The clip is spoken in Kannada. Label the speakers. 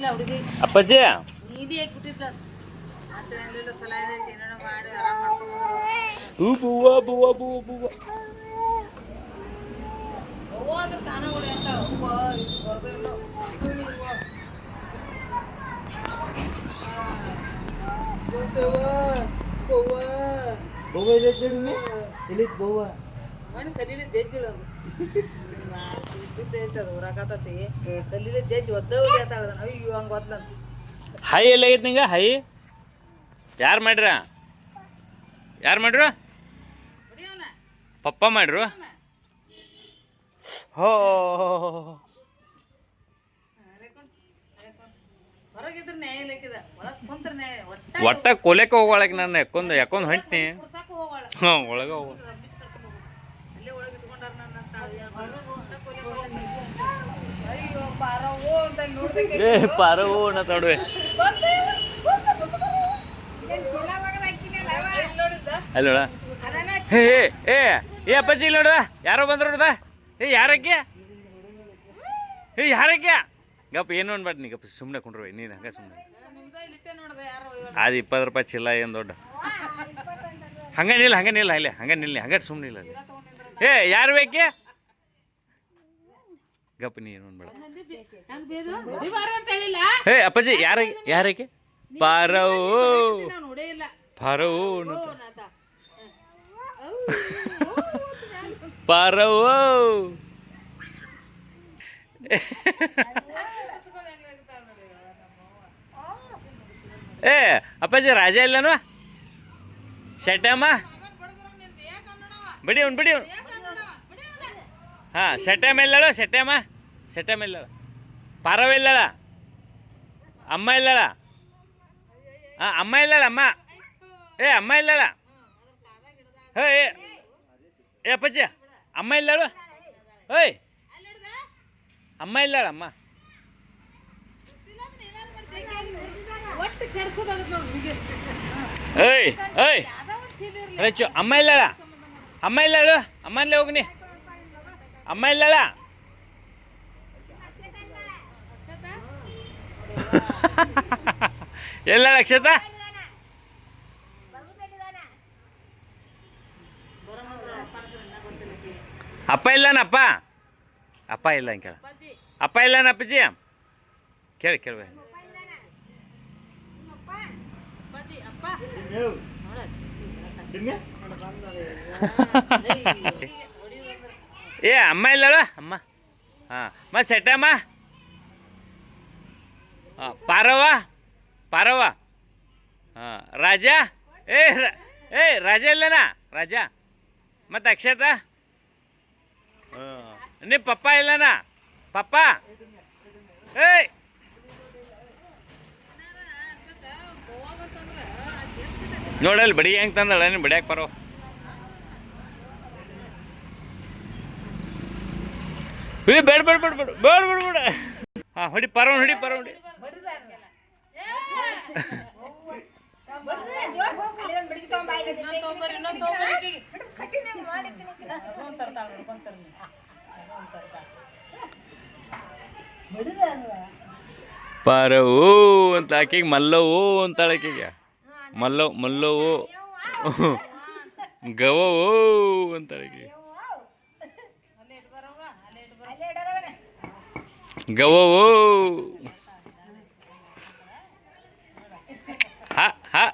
Speaker 1: ಅಪ್ಪಾಜಿ ಬುವ್ವ ಬುವ್ವ ಬುವ್ವ ಬುವ್ವ ಹೈ ಎಲ್ಲ ಐತಿ ನಿಂಗ ಹೈ ಯಾರು ಮಾಡ್ರ ಪಪ್ಪ ಮಾಡ್ರು ಹೋ ಒಟ್ಟ ಕೊಲೆಕ್ಕೆ ಹೋಗೋಳಕ್ಕೆ ನಾನು ಯಾಕೊಂದು ಹೊಂಟ್ನಿ ಹಾಂ ಒಳಗೆ ಹೋಗ ಏ ಪಾರವೋ ನಾ ತಡುವೆ ಅಲ್ಲೋಡ ಹೇ ಏ ಏ ಅಪ್ಪಾಜಿ ಇಲ್ಲಿ ನೋಡುವ ಯಾರೋ ಬಂದ್ರು ನೋಡುದ ಏ ಯಾರಕ್ಕೆ ಗಪ್ಪ ಏನು ಅನ್ಬೇಡ ನೀ ಗಪ್ಪ ಸುಮ್ಮನೆ ಕುಂಡ್ರು ನೀನು ಹಂಗೆ ಸುಮ್ಮನೆ ಅದು 20 ರೂಪಾಯಿ ಚಿಲ್ಲ ಏನು ದೊಡ್ಡ ಹಂಗೆ ನಿಲ್ಲ ಇಲ್ಲಿ ಹಂಗೆ ಸುಮ್ಮನೆ ಇಲ್ಲ ಏ ಯಾರು ಬೇಕೆ ಗಪ್ಪ ನೀ ಏನು ಅನ್ಬೇಡ ಹೇ ಅಪ್ಪಾಜಿ ಯಾರಕ್ಕೆ ಪಾರವೋ ಏ ಅಪ್ಪಾಜಿ ರಾಜ ಇಲ್ಲನು ಶೆಟ್ಟಮ್ಮ ಬಿಡಿ ಹಾಂ ಶೆಟ್ಟಮ್ಮ ಇಲ್ಲಳ ಪಾರವ ಇಲ್ಲಳ ಅಮ್ಮ ಇಲ್ಲಳ ಹಾಂ ಅಮ್ಮ ಇಲ್ಲಳ ಹೇ ಏ ಅಪ್ಪಾಜಿ ಅಮ್ಮ ಇಲ್ಲಳು ಓಯ್ ಅಮ್ಮ ಇಲ್ಲಳ ಅಮ್ಮ ಏಯ್ ರಚ್ಚು ಅಮ್ಮ ಇಲ್ಲಳು ಅಮ್ಮನಲ್ಲೇ ಹೋಗ್ನಿ ಅಮ್ಮ ಇಲ್ಲಳ ಎಲ್ಲ ಅಕ್ಷತ ಅಪ್ಪ ಇಲ್ಲನಪ್ಪ ಅಪ್ಪ ಇಲ್ಲ ಕೇಳ ಅಪ್ಪ ಇಲ್ಲನ ಅಪ್ಪಾಜಿ ಕೇಳ್ಬೇಕ ಏ ಅಮ್ಮ ಇಲ್ಲಳ ಅಮ್ಮ ಹಾಂ ಮತ್ತು ಸೆಟ್ಟಮ್ಮ ಹಾಂ ಪಾರವ ಹಾಂ ರಾಜ ಏ ರಾಜ ಇಲ್ಲನ ರಾಜ ಮತ್ತು ಅಕ್ಷತ ನೀ ಪಪ್ಪ ಇಲ್ಲನ ಪಪ್ಪ ಏಯ್ ನೋಡಲ್ಲಿ ಬಡಿ ಹೆಂಗೆ ತಂದಳ ನೀನು ಬಡಿಯಾಕೆ ಬರೋ ಬೇಡ ಹಾಂ ಹೊಡಿ ಪರವ ಹೊಡಿ ಪಾರವೋ ಅಂತ ಆಕೆಗೆ ಮಲ್ಲವೋ ಅಂತಾಳೆ ಆಕೆಗೆ ಮಲ್ಲವೋ ಗವವೋ ಅಂತಾಳೆ ಆಕೆಗೆ ಗವವೋ ಹಾ